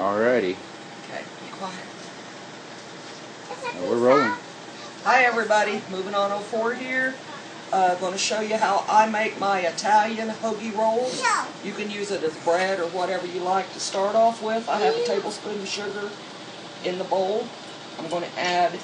Alrighty. Okay, be quiet. We're rolling. Hi everybody, Moving On 04 here. Going to show you how I make my Italian hoagie rolls. You can use it as bread or whatever you like to start off with. I have a tablespoon of sugar in the bowl. I'm going to add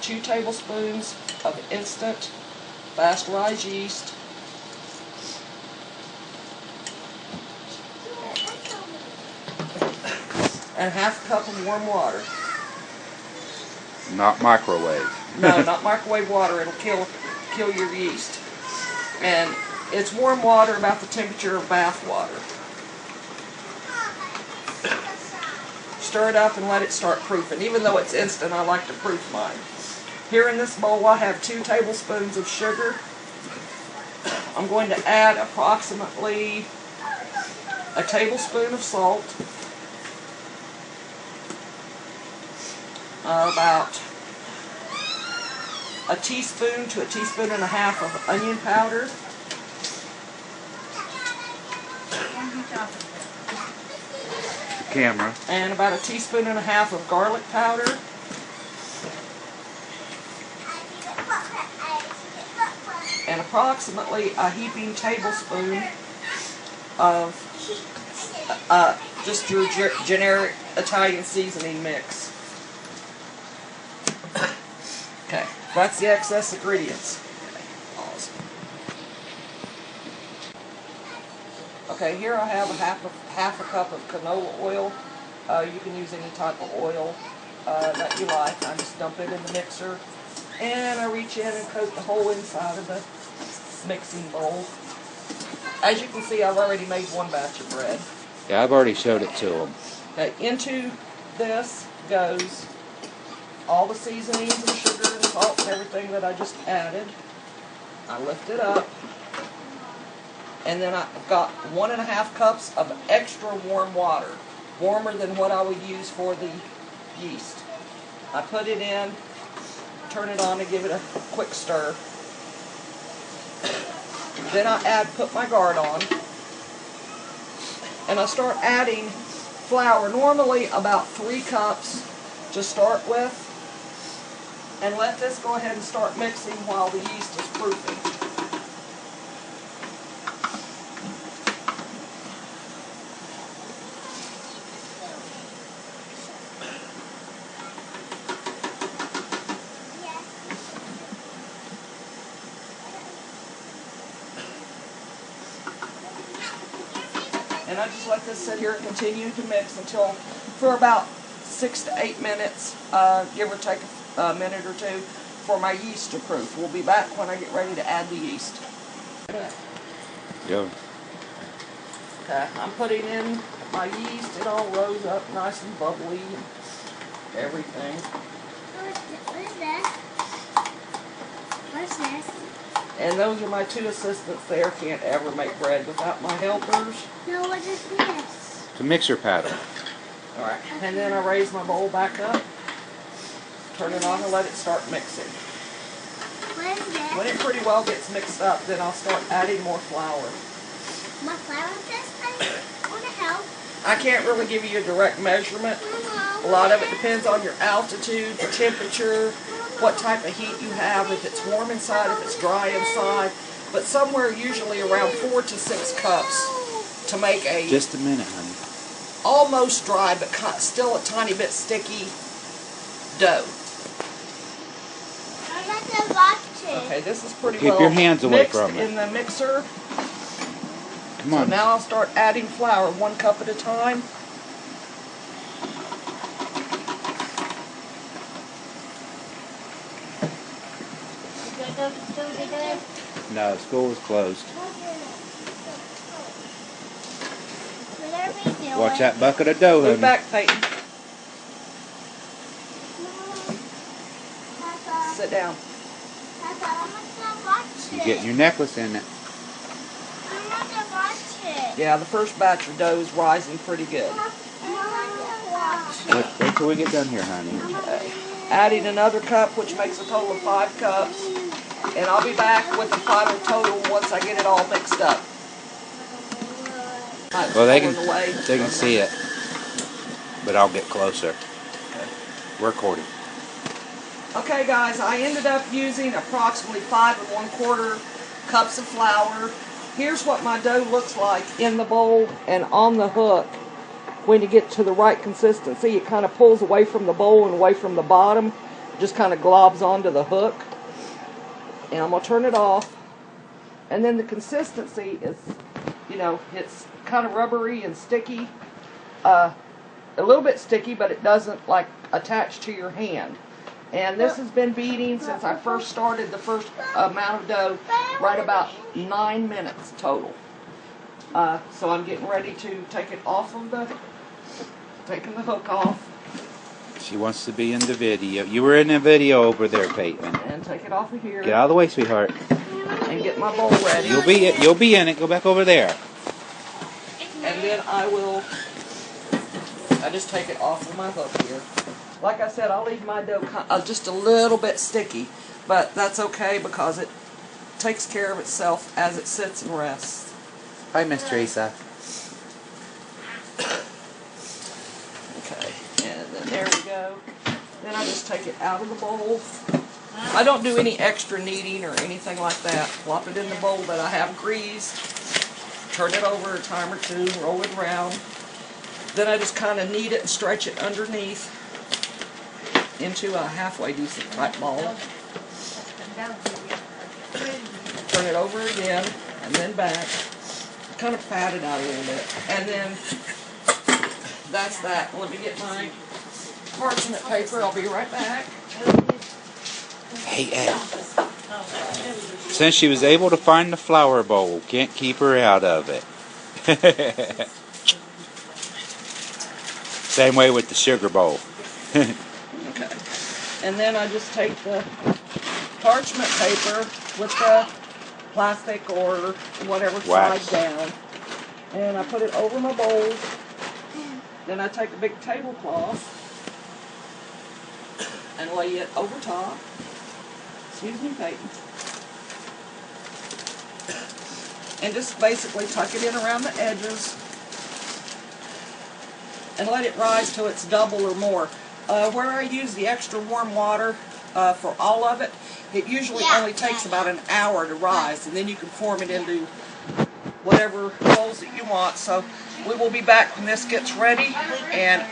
2 tablespoons of instant fast rise yeast. And half a cup of warm water. Not microwave. No, not microwave water. It'll kill your yeast. And it's warm water, about the temperature of bath water. Stir it up and let it start proofing. Even though it's instant, I like to proof mine. Here in this bowl, I have 2 tablespoons of sugar. I'm going to add approximately a tablespoon of salt. About a teaspoon to a teaspoon and a half of onion powder. The camera. And about a teaspoon and a half of garlic powder. And approximately a heaping tablespoon of just your generic Italian seasoning mix. Okay, that's the excess ingredients. Pause. Okay, here I have half a cup of canola oil. You can use any type of oil that you like. I just dump it in the mixer, and I reach in and coat the whole inside of the mixing bowl. As you can see, I've already made 1 batch of bread. Yeah, I've already showed it to them. Okay, into this goes all the seasonings and sugar and salt and everything that I just added. I lift it up, and then I've got 1.5 cups of extra warm water, warmer than what I would use for the yeast. I put it in, turn it on, and give it a quick stir. Then I put my guard on, and I start adding flour, normally about 3 cups to start with. And let this go ahead and start mixing while the yeast is proofing. And I just let this sit here and continue to mix until, for about 6 to 8 minutes, give or take a minute or 2, for my yeast to proof. We'll be back when I get ready to add the yeast. Yeah. Okay, I'm putting in my yeast. It all rose up nice and bubbly and everything. What is this? What's this? And those are my 2 assistants there. Can't ever make bread without my helpers. No, what is this? It's a mixer paddle. Alright, and then I raise my bowl back up, turn it on and let it start mixing. What is this? When it pretty well gets mixed up, then I'll start adding more flour. My flour is this? I want to help. I can't really give you a direct measurement. A lot of it depends on your altitude, the temperature, what type of heat you have, if it's warm inside, if it's dry inside. But somewhere usually around 4 to 6 cups to make a... Just a minute, honey. Almost dry, but still a tiny bit sticky dough. I'm not going to watch it. Okay, this is pretty Keep well your hands away mixed from it. in the mixer. Come on. So now I'll start adding flour 1 cup at a time. No, school is closed. What are we doing? Watch that bucket of dough, honey. Move back, Peyton. Papa, Sit down. Papa, I'm not going to watch You're it. getting your necklace in it. I'm not going to watch it. Yeah, the first batch of dough is rising pretty good. I'm not going to watch it. Wait till we get done here, honey. Okay. Adding another cup, which makes a total of 5 cups. And I'll be back with the final total once I get it all mixed up. Well, they can see it. but I'll get closer. We're recording. Okay guys, I ended up using approximately 5 1/4 cups of flour. Here's what my dough looks like in the bowl and on the hook. When you get to the right consistency, it kind of pulls away from the bowl and away from the bottom. Just kind of globs onto the hook. And I'm going to turn it off. And then the consistency is, you know, it's kind of rubbery and sticky. A little bit sticky, but it doesn't like attach to your hand. And this has been beating since I first started the first amount of dough, right about 9 minutes total. So I'm getting ready to take it off of taking the hook off. She wants to be in the video. You were in the video over there, Peyton. And take it off of here. Get out of the way, sweetheart. And get my bowl ready. You'll be in it. Go back over there. And then I just take it off of my hook here. Like I said, I'll leave my dough just a little bit sticky, but that's okay because it takes care of itself as it sits and rests. Hi, Miss Teresa. Okay, and then there we go. Then I just take it out of the bowl. I don't do any extra kneading or anything like that. Plop it in the bowl that I have greased. Turn it over a time or two, roll it around. Then I just kind of knead it and stretch it underneath into a halfway decent type ball. Turn it over again and then back. Kind of pat it out a little bit. And then that's that. Let me get my parchment paper. I'll be right back. Hey, Ed. Since she was able to find the flour bowl, can't keep her out of it. Same way with the sugar bowl. Okay. And then I just take the parchment paper with the plastic or whatever side down, and I put it over my bowl. Then I take a big tablecloth and lay it over top. Excuse me, Peyton. And just basically tuck it in around the edges and let it rise till it's double or more. Where I use the extra warm water for all of it, it usually only takes about an hour to rise, and then you can form it into whatever rolls that you want. So we will be back when this gets ready, and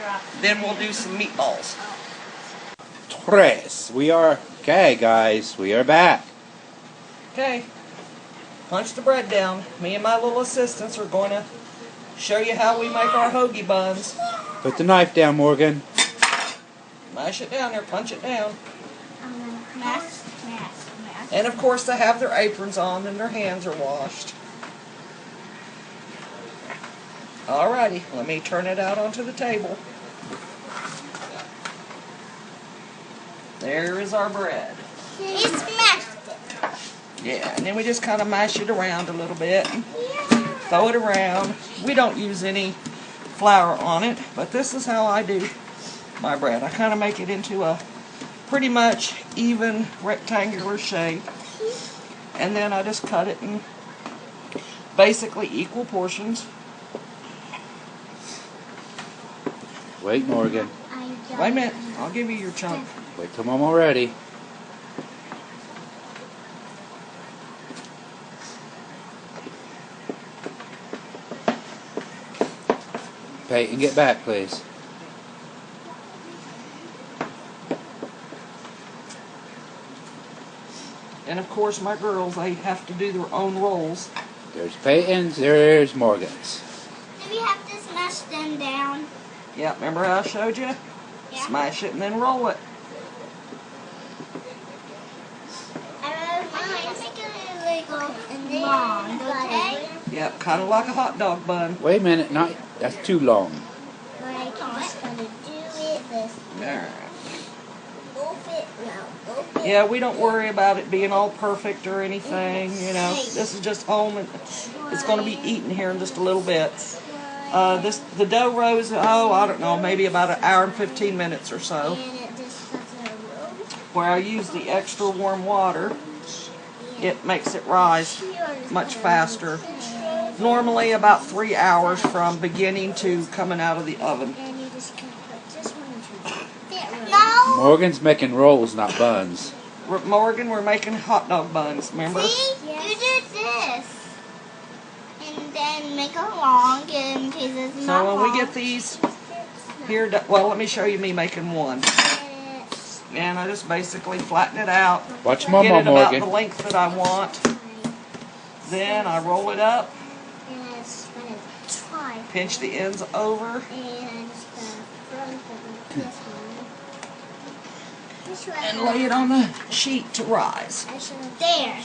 then we'll do some meatballs. Tres. We are, okay guys, we are back. Okay, punch the bread down. Me and my little assistants are going to show you how we make our hoagie buns. Put the knife down, Morgan. Mash it down there, punch it down. Mash. And of course they have their aprons on and their hands are washed. Alrighty, let me turn it out onto the table. There is our bread. It's mashed. Yeah, and then we just kind of mash it around a little bit. Throw it around. We don't use any flour on it, but this is how I do my bread. I kind of make it into a pretty much even rectangular shape, and then I just cut it in basically equal portions. Wait, Morgan. Wait a minute, I'll give you your chunk. Wait till I'm all ready. Peyton, get back, please. And of course my girls, they have to do their own rolls. There's Peyton's, there's Morgan's. Do we have to smash them down? Yeah, remember how I showed you? Yeah. Smash it and then roll it. Long, okay? Yep, kind of like a hot dog bun. Wait a minute, that's too long. I'm just gonna do it this way. Yeah, we don't worry about it being all perfect or anything, you know. This is just home, and it's going to be eaten here in just a little bit. The dough rose, I don't know, maybe about an hour and 15 minutes or so. Where I use the extra warm water, it makes it rise much faster. Normally about 3 hours from beginning to coming out of the oven. Morgan's making rolls, not buns. Morgan, we're making hot dog buns, remember? See? Yes. You do this. And then make a long and pieces. So when we get these here, well, let me show you me making one. And I just basically flatten it out. Watch Mama, get it about Morgan. the length that I want. Then I roll it up. Pinch the ends over. And lay it on the sheet to rise. There.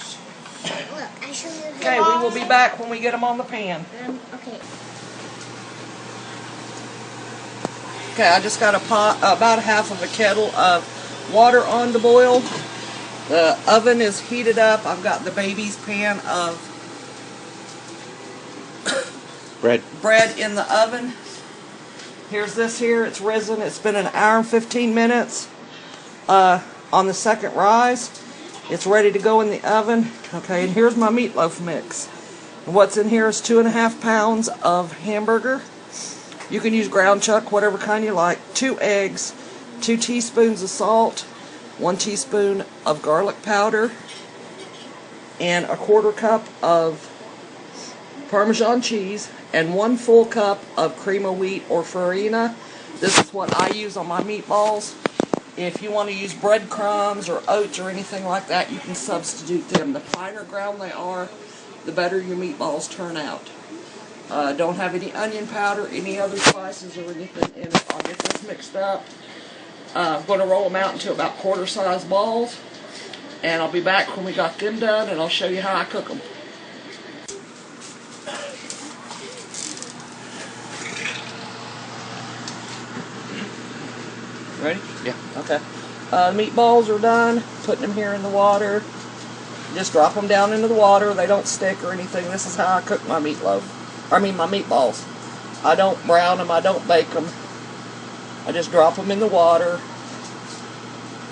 Look, I show you. Okay, we will be back when we get them on the pan. Okay. Okay, I just got a pot, about half of a kettle of water on to boil. The oven is heated up. I've got the baby's pan of bread in the oven. Here's this here. It's risen. It's been an hour and 15 minutes on the second rise. It's ready to go in the oven. Okay, and here's my meatloaf mix. And what's in here is 2.5 pounds of hamburger. You can use ground chuck, whatever kind you like. 2 eggs, 2 teaspoons of salt, 1 teaspoon of garlic powder, and a 1/4 cup of Parmesan cheese, and 1 full cup of cream of wheat or farina. This is what I use on my meatballs. If you want to use breadcrumbs or oats or anything like that, you can substitute them. The finer ground they are, the better your meatballs turn out. Don't have any onion powder, any other spices or anything in it. I'll get this mixed up. I'm going to roll them out into about quarter-size balls. And I'll be back when we got them done, and I'll show you how I cook them. Ready? Yeah. Okay. Meatballs are done. Putting them here in the water. Just drop them down into the water. They don't stick or anything. This is how I cook my meatloaf. I mean my meatballs. I don't brown them. I don't bake them. I just drop them in the water.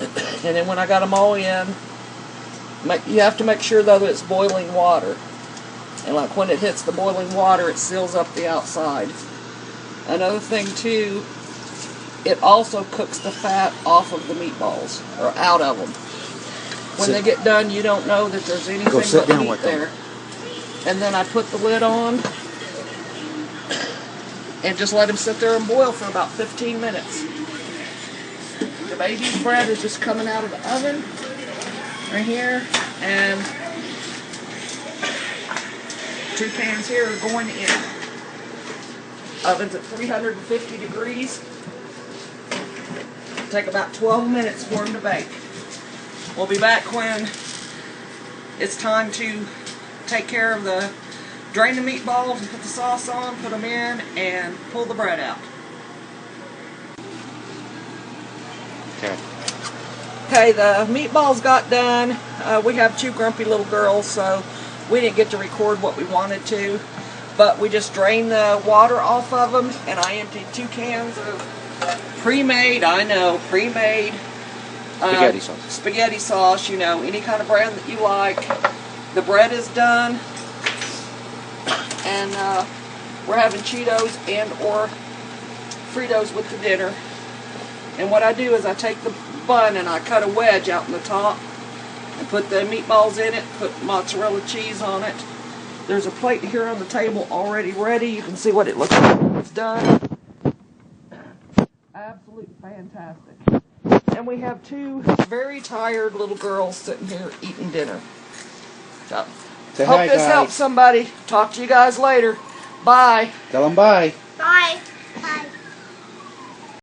And then when I got them all in, you have to make sure though that it's boiling water. And like when it hits the boiling water, it seals up the outside. Another thing too, it also cooks the fat off of the meatballs, or out of them. When they get done, you don't know that there's anything but meat there. And then I put the lid on and just let them sit there and boil for about 15 minutes. The baby's bread is just coming out of the oven right here, and 2 pans here are going in. Oven's at 350 degrees. Take about 12 minutes for them to bake. We'll be back when it's time to take care of drain the meatballs and put the sauce on, put them in, and pull the bread out. Okay. Okay, the meatballs got done. We have 2 grumpy little girls, so we didn't get to record what we wanted to. But we just drained the water off of them, and I emptied 2 cans of pre-made, pre-made Spaghetti sauce. Spaghetti sauce, you know, any kind of brand that you like. The bread is done, and we're having Cheetos and or Fritos with the dinner. And what I do is I take the bun and I cut a wedge out in the top and put the meatballs in it, put mozzarella cheese on it. There's a plate here on the table already ready. You can see what it looks like when it's done. Absolutely fantastic. And we have 2 very tired little girls sitting here eating dinner. So, Say hope hi, this guys. helps somebody. Talk to you guys later. Bye. Tell them bye. Bye.